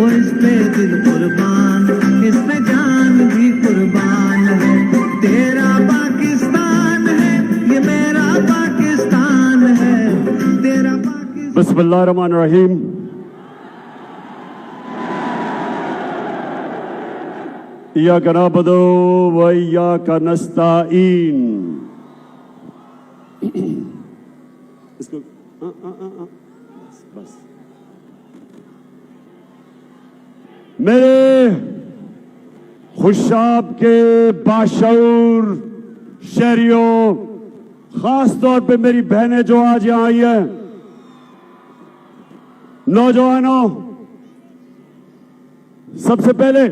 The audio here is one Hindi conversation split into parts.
वो इस पे दिल कुर्बान, इस पे जान भी कुर्बान है। तेरा पाकिस्तान है, ये मेरा पाकिस्तान है, तेरा पाकिस्तान। बिस्मिल्लाहिर्रहमानिर्रहीम। इय्याका नअबुदु व इय्याका नस्तईन। इसको बस। मेरे खुशाब के बाशऊर शहरियों, खास तौर पे मेरी बहनें जो आज यहां आई हैं, नौजवानों, सबसे पहले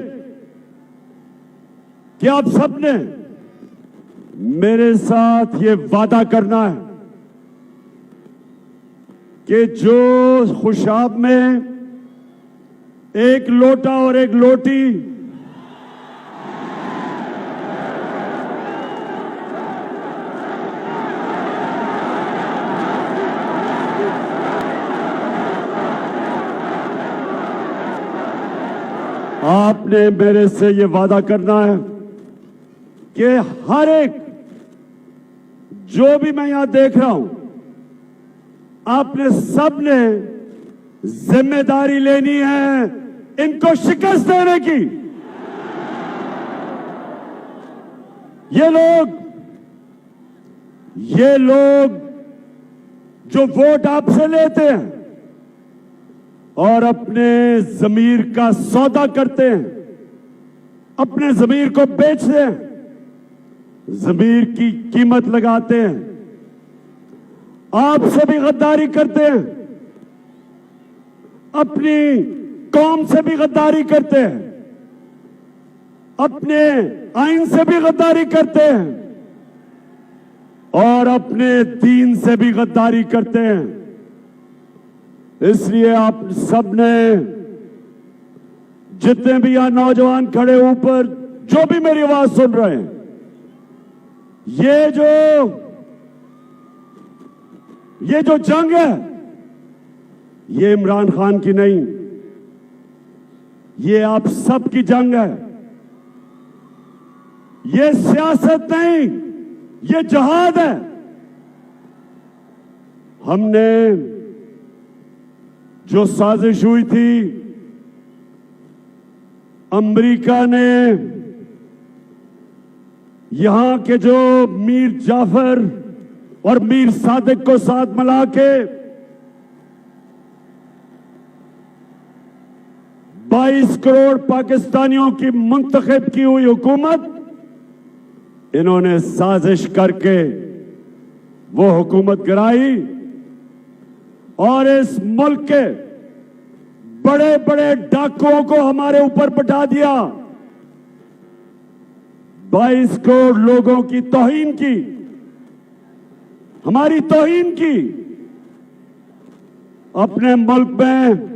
कि आप सबने मेरे साथ ये वादा करना है कि जो खुशाब में एक लोटा और एक लोटी आपने मेरे से ये वादा करना है कि हर एक जो भी मैं यहां देख रहा हूं, आपने सबने जिम्मेदारी लेनी है इनको शिकस्त देने की। ये लोग जो वोट आपसे लेते हैं और अपने जमीर का सौदा करते हैं, अपने जमीर को बेचते हैं, जमीर की कीमत लगाते हैं, आपसे भी गद्दारी करते हैं, अपनी कौम से भी गद्दारी करते हैं, अपने आइन से भी गद्दारी करते हैं और अपने दीन से भी गद्दारी करते हैं। इसलिए आप सबने, जितने भी यहां नौजवान खड़े ऊपर, जो भी मेरी आवाज सुन रहे हैं, ये जो जंग है, ये इमरान खान की नहीं, ये आप सबकी जंग है। ये सियासत नहीं, ये जहाद है। हमने जो साजिश हुई थी, अमेरिका ने यहां के जो मीर जाफर और मीर सादिक को साथ मिला के 22 करोड़ पाकिस्तानियों की मुंतखब की हुई हुकूमत, इन्होंने साजिश करके वो हुकूमत गिराई और इस मुल्क के बड़े बड़े डाकुओं को हमारे ऊपर पटा दिया। 22 करोड़ लोगों की तौहीन की, हमारी तौहीन की। अपने मुल्क में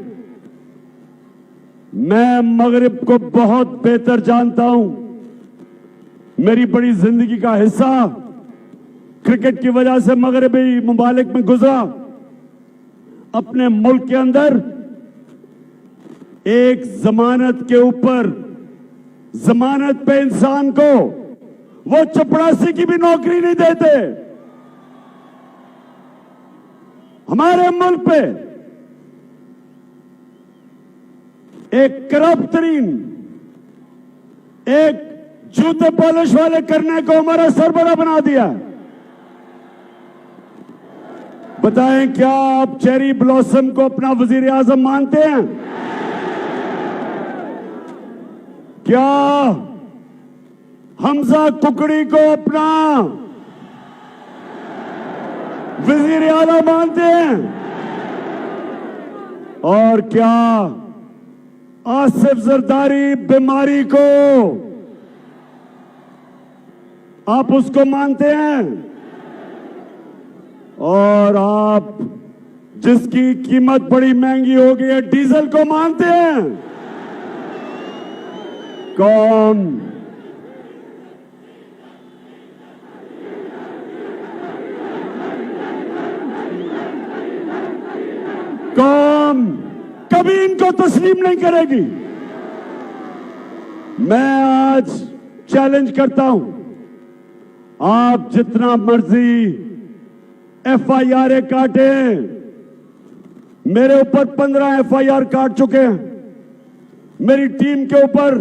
मैं मगरिब को बहुत बेहतर जानता हूं। मेरी बड़ी जिंदगी का हिस्सा क्रिकेट की वजह से मगरिबी मुमालिक में गुजरा। अपने मुल्क के अंदर एक जमानत के ऊपर, जमानत पे इंसान को वो चपरासी की भी नौकरी नहीं देते। हमारे मुल्क पे एक करप्ट तरीन, एक जूते पॉलिश वाले करने को हमारा सरबरा बना दिया। बताएं, क्या आप चेरी ब्लॉसम को अपना वजीर आजम मानते हैं? क्या हमजा कुकड़ी को अपना वजीर आला मानते हैं? और क्या आसिफ जरदारी बीमारी को आप उसको मानते हैं? और आप जिसकी कीमत बड़ी महंगी हो गई है, डीजल को मानते हैं? कौन कभी इनको तस्लीम नहीं करेगी। मैं आज चैलेंज करता हूं, आप जितना मर्जी एफआईआर काटे, मेरे ऊपर 15 एफआईआर काट चुके हैं, मेरी टीम के ऊपर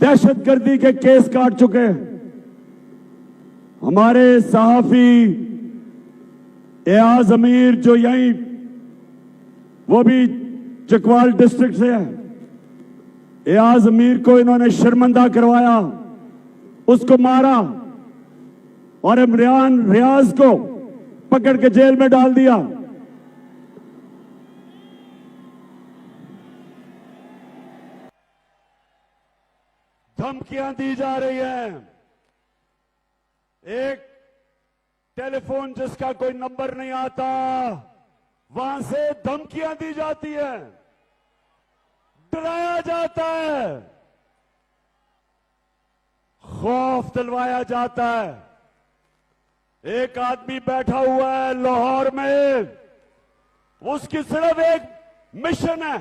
दहशतगर्दी के केस काट चुके हैं। हमारे सहाफी एयाज अमीर जो यहीं, वो भी चकवाल डिस्ट्रिक्ट से है, एयाज अमीर को इन्होंने शर्मिंदा करवाया, उसको मारा और इमरान रियाज को पकड़ के जेल में डाल दिया। धमकियां दी जा रही हैं। एक टेलीफोन जिसका कोई नंबर नहीं आता, वहां से धमकियां दी जाती है, डराया जाता है, खौफ दिलवाया जाता है। एक आदमी बैठा हुआ है लाहौर में, उसकी सिर्फ एक मिशन है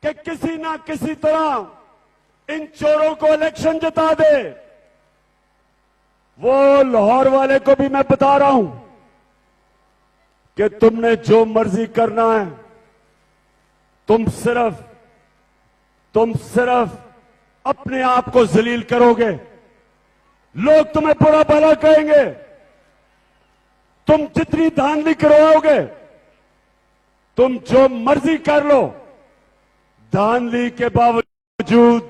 कि किसी ना किसी तरह इन चोरों को इलेक्शन जिता दे। वो लाहौर वाले को भी मैं बता रहा हूं कि तुमने जो मर्जी करना है, तुम सिर्फ अपने आप को जलील करोगे, लोग तुम्हें बुरा भला कहेंगे, तुम जितनी धांधली करवाओगे, तुम जो मर्जी कर लो, धांधली के बावजूद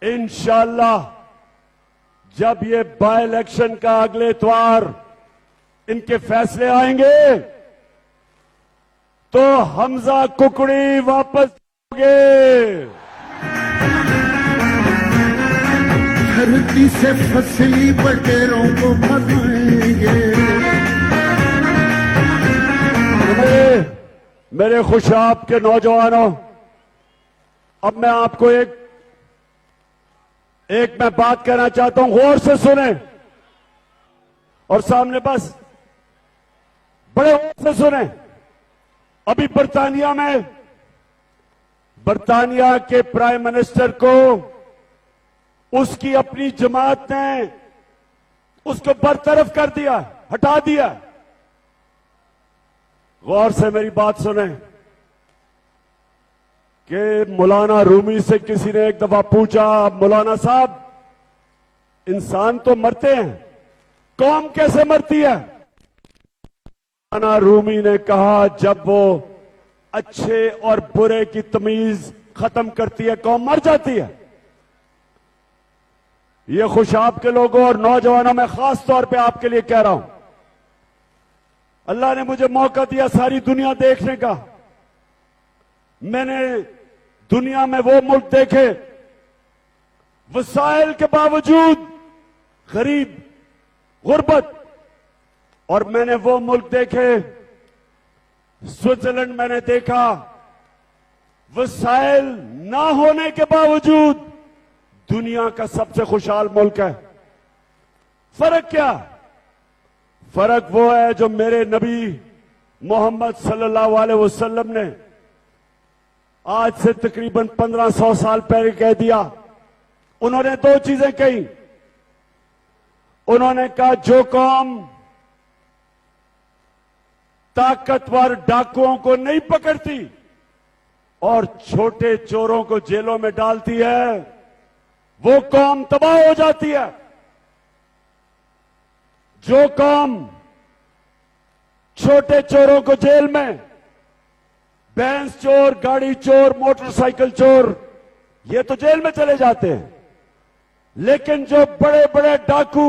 इंशाअल्लाह जब ये बाय इलेक्शन का अगले इतवार इनके फैसले आएंगे तो हमजा कुकड़ी वापस होंगे। धरती से फसली बटेरों को भगाएंगे। मेरे खुशाब के नौजवानों, अब मैं आपको एक मैं बात कहना चाहता हूं, गौर से सुने और सामने बस बड़े गौर से सुने। अभी बर्तानिया के प्राइम मिनिस्टर को उसकी अपनी जमात ने उसको बरतरफ कर दिया, हटा दिया। गौर से मेरी बात सुने कि मौलाना रूमी से किसी ने एक दफा पूछा, मौलाना साहब इंसान तो मरते हैं, कौम कैसे मरती है? मौलाना रूमी ने कहा, जब वो अच्छे और बुरे की तमीज खत्म करती है, कौम मर जाती है। ये खुशाब के लोगों और नौजवानों में खास तौर पे आपके लिए कह रहा हूं, अल्लाह ने मुझे मौका दिया सारी दुनिया देखने का। मैंने दुनिया में वो मुल्क देखे वसाइल के बावजूद गरीब, गुर्बत, और मैंने वो मुल्क देखे, स्विट्जरलैंड मैंने देखा, वसाइल ना होने के बावजूद दुनिया का सबसे खुशहाल मुल्क है। फर्क क्या? फर्क वो है जो मेरे नबी मोहम्मद सल्लल्लाहु अलैहि वसल्लम ने आज से तकरीबन 1500 साल पहले कह दिया। उन्होंने दो चीजें कही। उन्होंने कहा, जो कौम ताकतवर डाकुओं को नहीं पकड़ती और छोटे चोरों को जेलों में डालती है, वो कौम तबाह हो जाती है। जो कौम छोटे चोरों को जेल में, भैंस चोर, गाड़ी चोर, मोटरसाइकिल चोर, ये तो जेल में चले जाते हैं, लेकिन जो बड़े बड़े डाकू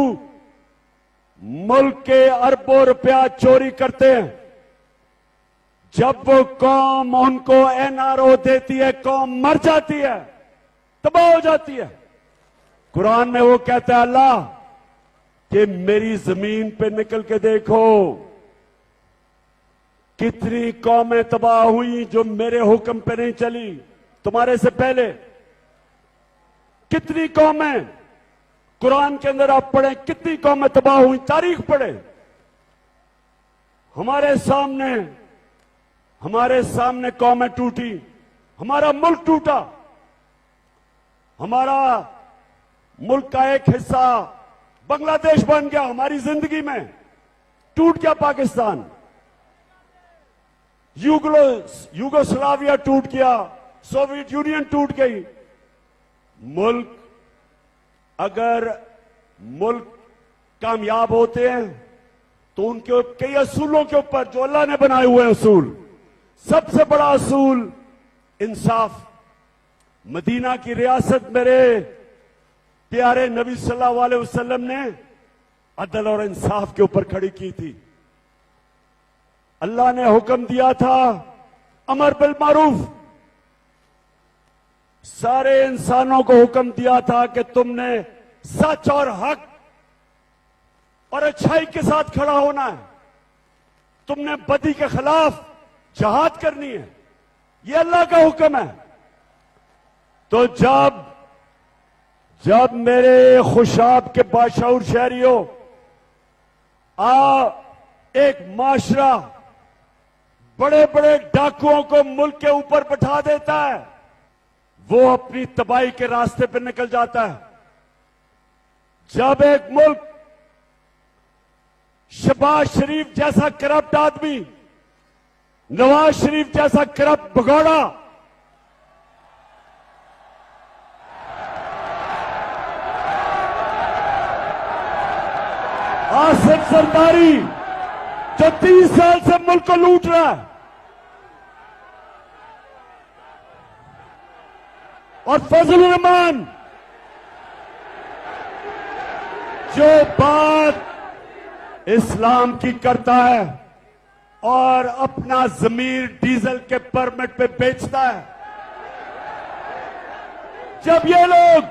मुल्क के अरबों रुपया चोरी करते हैं, जब वो कौम उनको एनआरओ देती है, कौम मर जाती है, तबाह हो जाती है। कुरान में वो कहता है अल्लाह कि मेरी जमीन पे निकल के देखो कितनी कौमें तबाह हुई जो मेरे हुक्म पे नहीं चली। तुम्हारे से पहले कितनी कौमें, कुरान के अंदर आप पढ़ें कितनी कौमें तबाह हुई, तारीख पढ़े। हमारे सामने हमारे सामने कौमें टूटी, हमारा मुल्क टूटा, हमारा मुल्क का एक हिस्सा बांग्लादेश बन गया, हमारी जिंदगी में टूट गया पाकिस्तान, यूगोस्लाविया टूट गया, सोवियत यूनियन टूट गई। मुल्क, अगर मुल्क कामयाब होते हैं तो उनके कई असूलों के ऊपर जो अल्लाह ने बनाए हुए असूल, सबसे बड़ा असूल इंसाफ। मदीना की रियासत मेरे प्यारे नबी सल्लल्लाहु अलैहि वसल्लम ने अदल और इंसाफ के ऊपर खड़ी की थी। अल्लाह ने हुक्म दिया था अमर बिल मारूफ, सारे इंसानों को हुक्म दिया था कि तुमने सच और हक और अच्छाई के साथ खड़ा होना है, तुमने बदी के खिलाफ जहाद करनी है, यह अल्लाह का हुक्म है। तो जब मेरे खुशाब के बाशऊर शहरियों, एक माशरा बड़े बड़े डाकुओं को मुल्क के ऊपर बैठा देता है, वो अपनी तबाही के रास्ते पर निकल जाता है। जब एक मुल्क शहबाज शरीफ जैसा करप्ट आदमी, नवाज शरीफ जैसा करप्ट भगौड़ा आसिफ जरदारी जो 30 साल से मुल्क को लूट रहा है, और फजलुर रहमान जो बात इस्लाम की करता है और अपना जमीर डीजल के परमिट पे बेचता है, जब ये लोग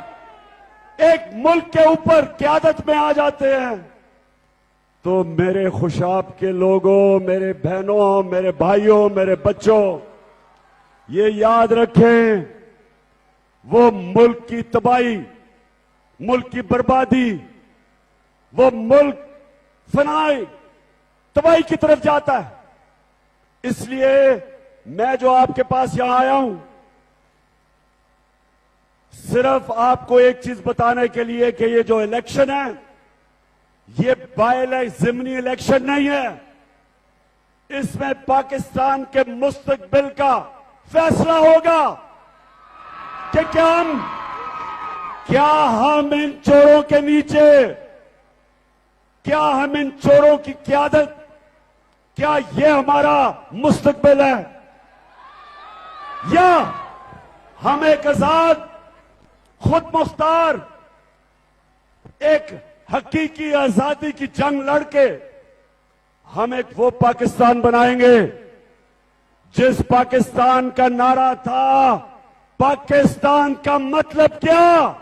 एक मुल्क के ऊपर क्यादत में आ जाते हैं तो मेरे खुशाब के लोगों, मेरे बहनों, मेरे भाइयों, मेरे बच्चों, ये याद रखें, वो मुल्क की तबाही, मुल्क की बर्बादी, वो मुल्क फनाई तबाही की तरफ जाता है। इसलिए मैं जो आपके पास यहां आया हूं, सिर्फ आपको एक चीज बताने के लिए कि ये जो इलेक्शन है, ये ज़िमनी इलेक्शन नहीं है, इसमें पाकिस्तान के मुस्तकबिल का फैसला होगा कि क्या हम इन चोरों के नीचे, क्या हम इन चोरों की क़यादत, क्या ये हमारा मुस्तकबिल है, या हम एक आजाद, खुद मुख्तार, एक हकीकी आजादी की जंग लड़के हम एक वो पाकिस्तान बनाएंगे जिस पाकिस्तान का नारा था, पाकिस्तान का मतलब क्या,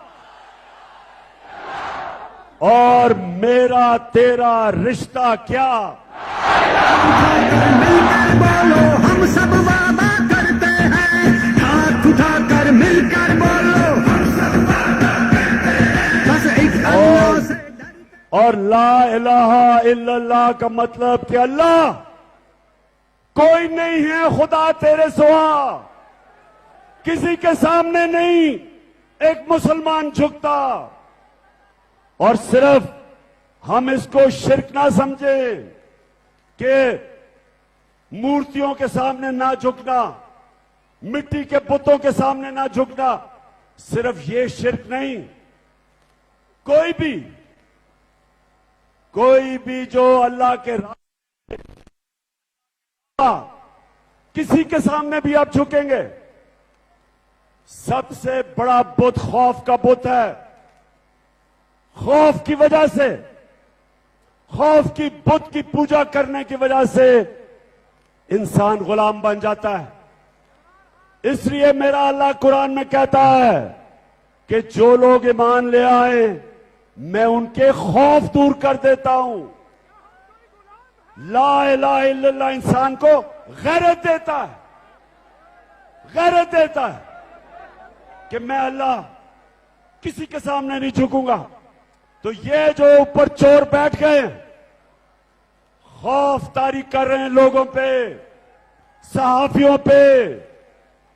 और मेरा तेरा रिश्ता क्या। मिलकर बोलो, हम सब वादा करते हैं, हाथ उठाकर मिलकर बोलो, हम सब वादा करते हैं, बस एक अल्लाह से। और ला इलाहा इल्लल्लाह का मतलब कि अल्लाह कोई नहीं है, खुदा तेरे सिवा किसी के सामने नहीं एक मुसलमान झुकता। और सिर्फ हम इसको शिर्क ना समझे कि मूर्तियों के सामने ना झुकना, मिट्टी के बुतों के सामने ना झुकना, सिर्फ ये शिर्क नहीं, कोई भी जो अल्लाह के किसी के सामने भी आप झुकेंगे। सबसे बड़ा बुत खौफ का बुत है। खौफ की वजह से, खौफ की बुत की पूजा करने की वजह से इंसान गुलाम बन जाता है। इसलिए मेरा अल्लाह कुरान में कहता है कि जो लोग ईमान ले आए मैं उनके खौफ दूर कर देता हूं। ला इलाहा इल्लल्लाह इंसान को गैरत देता है, गैरत देता है कि मैं अल्लाह किसी के सामने नहीं झुकूंगा। तो ये जो ऊपर चोर बैठ गए, खौफ तारी कर रहे हैं लोगों पे, सहाफियों पे,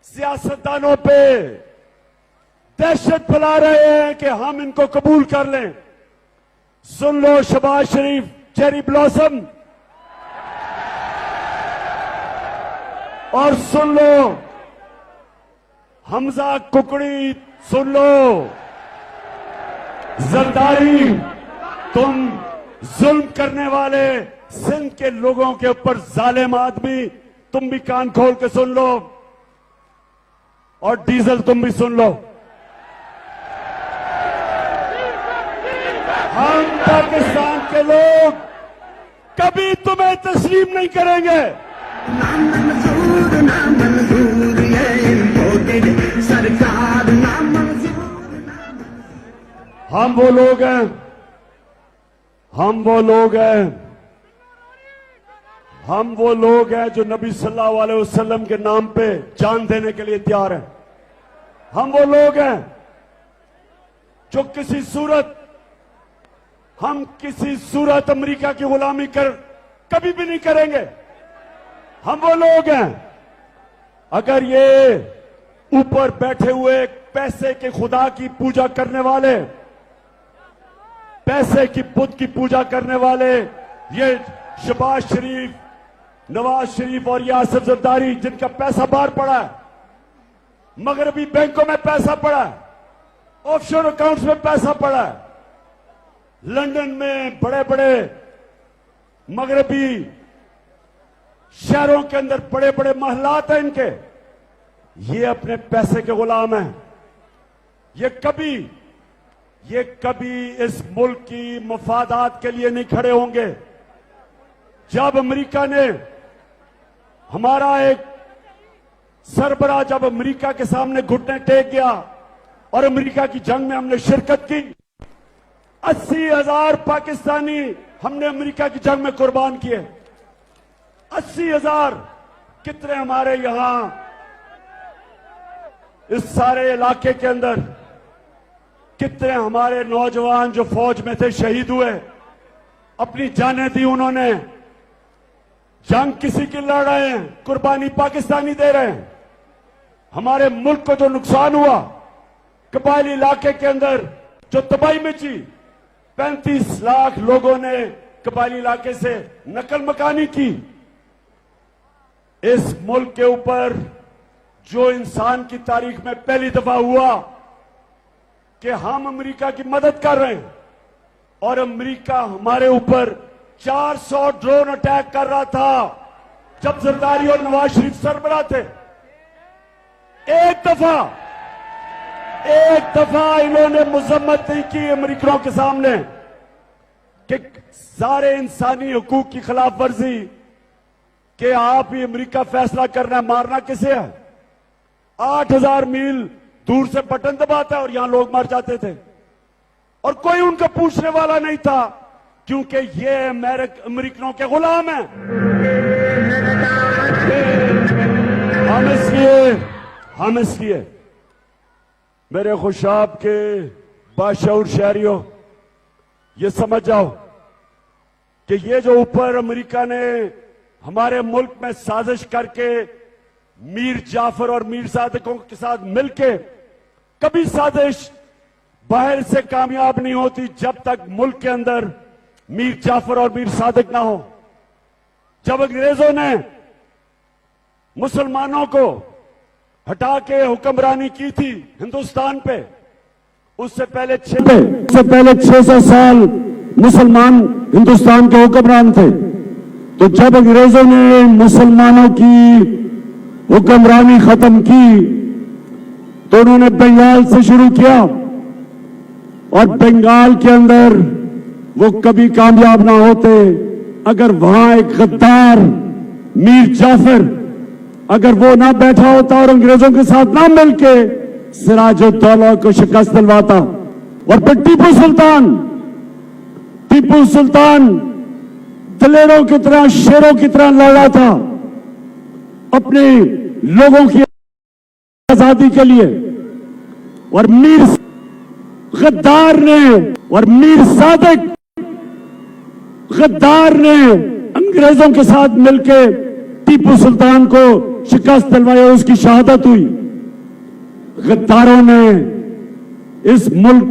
सियासतदानों पे दहशत फैला रहे हैं कि हम इनको कबूल कर लें। सुन लो शहबाज शरीफ चेरी ब्लॉसम, और सुन लो हमजा कुकड़ी, सुन लो जरदारी, तुम जुल्म करने वाले सिंध के लोगों के ऊपर जालिम आदमी, तुम भी कान खोल के सुन लो, और डीजल तुम भी सुन लो। हम पाकिस्तान के लोग कभी तुम्हें तस्लीम नहीं करेंगे। ना मंजूर ये इम्पोर्टेड सरकार, ना मंजूर। हम वो लोग हैं, हम वो लोग हैं, हम वो लोग हैं जो नबी सल्लल्लाहु अलैहि वसल्लम के नाम पे जान देने के लिए तैयार हैं। हम वो लोग हैं जो हम किसी सूरत अमेरिका की गुलामी कर कभी भी नहीं करेंगे। हम वो लोग हैं, अगर ये ऊपर बैठे हुए पैसे के खुदा की पूजा करने वाले, पैसे की बुत की पूजा करने वाले, ये शहबाज शरीफ, नवाज शरीफ और यासिर जरदारी, जिनका पैसा बाहर पड़ा है, मगरबी बैंकों में पैसा पड़ा है, ऑफशोर अकाउंट्स में पैसा पड़ा है, लंदन में बड़े बड़े मगरबी शहरों के अंदर बड़े बड़े महलात हैं इनके, ये अपने पैसे के गुलाम हैं। ये कभी इस मुल्क की मफादात के लिए नहीं खड़े होंगे। जब अमेरिका ने, हमारा एक सरबराह जब अमेरिका के सामने घुटने टेक गया और अमेरिका की जंग में हमने शिरकत की, 80,000 पाकिस्तानी हमने अमेरिका की जंग में कुर्बान किए। 80,000 कितने हमारे यहां इस सारे इलाके के अंदर कितने हमारे नौजवान जो फौज में थे शहीद हुए, अपनी जानें दी उन्होंने। जंग किसी की लड़ रहे हैं, कुर्बानी पाकिस्तानी दे रहे हैं। हमारे मुल्क को जो नुकसान हुआ, कबायली इलाके के अंदर जो तबाही मची, 35 लाख लोगों ने कबायली इलाके से नकल मकानी की। इस मुल्क के ऊपर जो इंसान की तारीख में पहली दफा हुआ कि हम अमेरिका की मदद कर रहे हैं, और अमेरिका हमारे ऊपर 400 ड्रोन अटैक कर रहा था जब जरदारी और नवाज शरीफ सरबराह थे। एक दफा इन्होंने मजम्मत नहीं की अमेरिकनों के सामने कि सारे इंसानी हुकूक की खिलाफ वर्जी, कि आप ही अमेरिका फैसला करना है मारना किसे है। 8,000 मील दूर से बटन दबाता है और यहां लोग मर जाते थे, और कोई उनका पूछने वाला नहीं था, क्योंकि ये अमेरिकनों के गुलाम हैं। हम इसलिए मेरे खुशाब के बाशऊर शहरियों, ये समझ जाओ कि ये जो ऊपर अमेरिका ने हमारे मुल्क में साजिश करके मीर जाफर और मीर सादिकों के साथ मिलके, कभी साजिश बाहर से कामयाब नहीं होती जब तक मुल्क के अंदर मीर जाफर और मीर सादिक ना हो। जब अंग्रेजों ने मुसलमानों को हटा के हुक्मरानी की थी हिंदुस्तान पे, उससे पहले 600 साल मुसलमान हिंदुस्तान के हुक्मरान थे। तो जब अंग्रेजों ने मुसलमानों की हुक्मरानी खत्म की, तो उन्होंने बंगाल से शुरू किया, और बंगाल के अंदर वो कभी कामयाब ना होते अगर वहां एक गद्दार मीर जाफर अगर वो ना बैठा होता और अंग्रेजों के साथ ना मिलके सिराजुद्दौला को शिकस्त दिलवाता। और फिर टीपू सुल्तान दलेरों की तरह, शेरों की तरह लड़ा था अपने लोगों की आजादी के लिए, और मीर गद्दार ने और मीर सादिक गद्दार ने अंग्रेजों के साथ मिलके टीपू सुल्तान को शिकस्त दिलवाई, उसकी शहादत हुई। गद्दारों ने इस मुल्क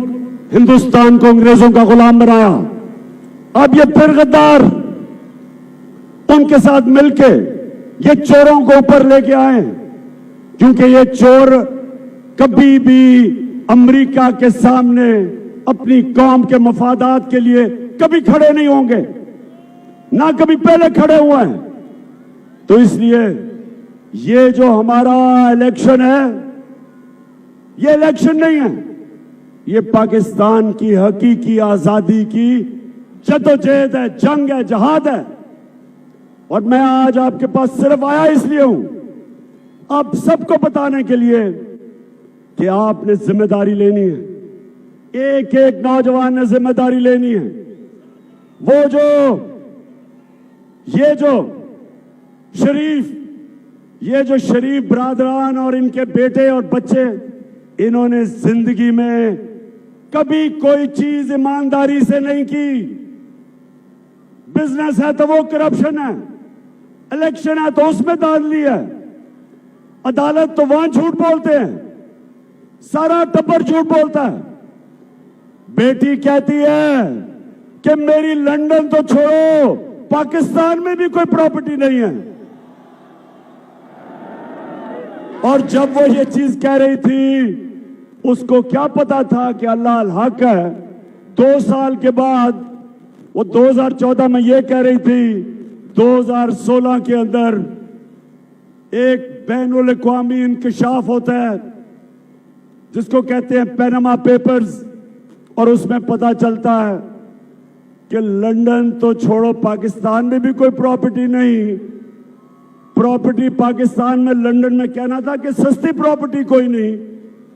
हिंदुस्तान को अंग्रेजों का गुलाम बनाया। अब ये फिर गद्दार उनके साथ मिलके ये चोरों को ऊपर लेके आए, क्योंकि ये चोर कभी भी अमेरिका के सामने अपनी कौम के मफादात के लिए कभी खड़े नहीं होंगे, ना कभी पहले खड़े हुए हैं। तो इसलिए ये जो हमारा इलेक्शन है, ये इलेक्शन नहीं है, ये पाकिस्तान की हकीकी आजादी की जद्दोजहद है, जंग है, जहाद है। और मैं आज आपके पास सिर्फ आया इसलिए हूं, आप सबको बताने के लिए कि आपने जिम्मेदारी लेनी है। एक एक नौजवान ने जिम्मेदारी लेनी है। वो जो ये जो शरीफ बरादरान और इनके बेटे और बच्चे, इन्होंने जिंदगी में कभी कोई चीज ईमानदारी से नहीं की। बिजनेस है तो वो करप्शन है, इलेक्शन है तो उसमें धांधली है, अदालत तो वहां झूठ बोलते हैं, सारा टब्बर झूठ बोलता है। बेटी कहती है कि मेरी लंदन तो छोड़ो, पाकिस्तान में भी कोई प्रॉपर्टी नहीं है। और जब वो ये चीज कह रही थी, उसको क्या पता था कि अल्लाह अल हक है। 2 साल के बाद वो 2014 में ये कह रही थी, 2016 के अंदर एक बैनुल अक़वामी इंकशाफ होता है जिसको कहते हैं पैनामा पेपर्स, और उसमें पता चलता है कि लंदन तो छोड़ो, पाकिस्तान में भी कोई प्रॉपर्टी नहीं। प्रॉपर्टी पाकिस्तान में, लंदन में कहना था कि सस्ती प्रॉपर्टी कोई नहीं,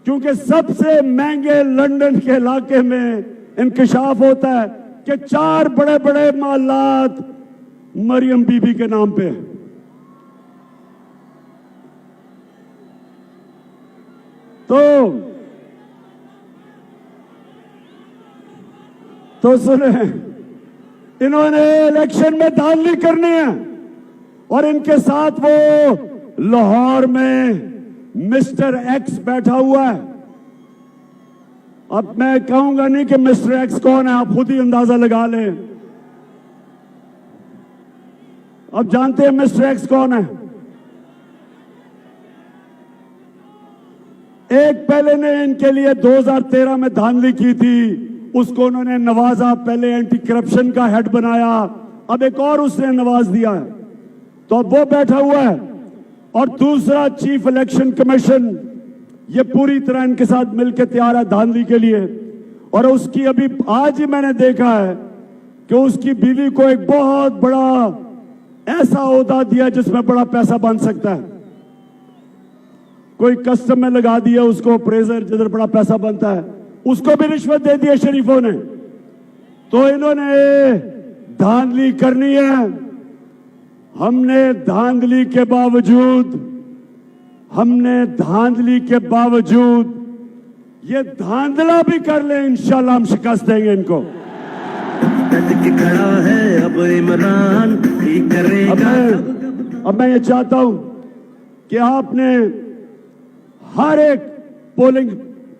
क्योंकि सबसे महंगे लंदन के इलाके में इंकशाफ होता है कि 4 बड़े बड़े मालात मरियम बीबी के नाम पे है। तो सुने, इन्होंने इलेक्शन में धांधली करनी है, और इनके साथ वो लाहौर में मिस्टर एक्स बैठा हुआ है। अब मैं कहूंगा नहीं कि मिस्टर एक्स कौन है, आप खुद ही अंदाजा लगा लें। अब जानते हैं मिस्टर एक्स कौन है? एक पहले ने इनके लिए 2013 में धांधली की थी, उसको उन्होंने नवाजा, पहले एंटी करप्शन का हेड बनाया, अब एक और उसने नवाज दिया है, तो अब वो बैठा हुआ है। और दूसरा चीफ इलेक्शन कमीशन, ये पूरी तरह इनके साथ मिलकर तैयार है धांधली के लिए। और उसकी अभी आज ही मैंने देखा है कि उसकी बीवी को एक बहुत बड़ा ऐसा ओहदा दिया जिसमें बड़ा पैसा बन सकता है। कोई कस्टम में लगा दिया उसको, अप्रेजर, जिधर बड़ा पैसा बनता है, उसको भी रिश्वत दे दी शरीफों ने। तो इन्होंने धांधली करनी है। हमने धांधली के बावजूद ये धांधला भी कर ले, इंशाल्लाह हम शिकस्त देंगे इनको। डट के खड़ा है अब इमरान, ही करेगा। अब मैं ये चाहता हूं कि आपने हर एक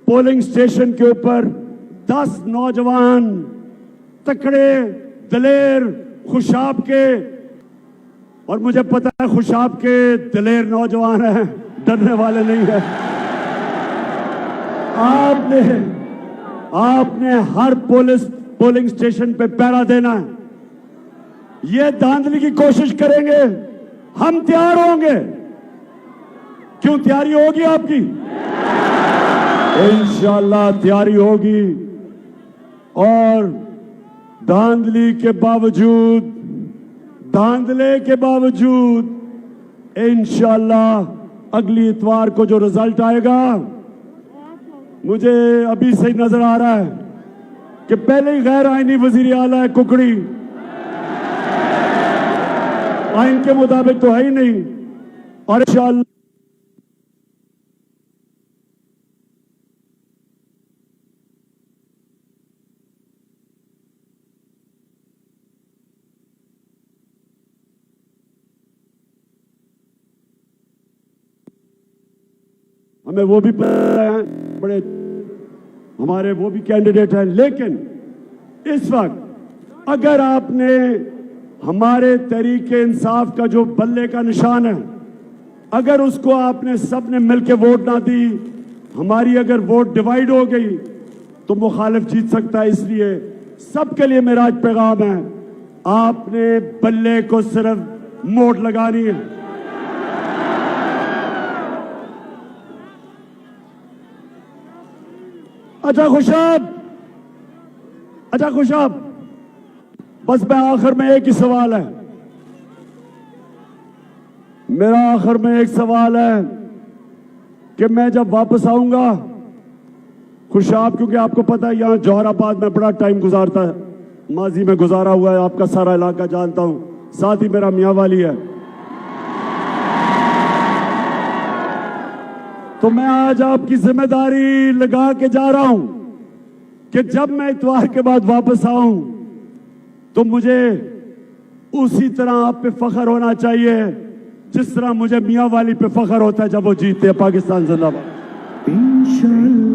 पोलिंग स्टेशन के ऊपर 10 नौजवान तकड़े, दलेर, खुशाब के, और मुझे पता है खुशाब के दलेर नौजवान हैं, डरने वाले नहीं है। आपने हर पोलिंग स्टेशन पे पहरा देना है। ये धांधली की कोशिश करेंगे, हम तैयार होंगे। क्यों तैयारी होगी आपकी? इंशाल्लाह तैयारी होगी। और धांधले के बावजूद इंशाल्लाह अगली इतवार को जो रिजल्ट आएगा, मुझे अभी से नजर आ रहा है कि पहले ही गैर आईनी वजीर आला है कुकड़ी, आइन के मुताबिक तो है ही नहीं। और इंशाल्लाह हमें वो भी पता है, बड़े हमारे वो भी कैंडिडेट हैं। लेकिन इस वक्त अगर आपने हमारे तहरीके इंसाफ का जो बल्ले का निशान है, अगर उसको आपने सबने मिलकर वोट ना दी, हमारी अगर वोट डिवाइड हो गई तो मुखालिफ जीत सकता है। इसलिए सबके लिए मेरा आज पैगाम है, आपने बल्ले को सिर्फ मोड़ लगानी है। अच्छा खुशाब, बस मैं आखिर में एक ही सवाल है, मेरा आखिर में एक सवाल है कि मैं जब वापस आऊंगा खुशाब, क्योंकि आपको पता है यहां जौहराबाद में बड़ा टाइम गुजारता है, माजी में गुजारा हुआ है, आपका सारा इलाका जानता हूं, साथ ही मेरा मियां वाली है। तो मैं आज आपकी जिम्मेदारी लगा के जा रहा हूं कि जब मैं इतवार के बाद वापस आऊं तो मुझे उसी तरह आप पे फख्र होना चाहिए जिस तरह मुझे मियां वाली पे फख्र होता है जब वो जीतते हैं। पाकिस्तान जिंदाबाद। इंशाअल्लाह।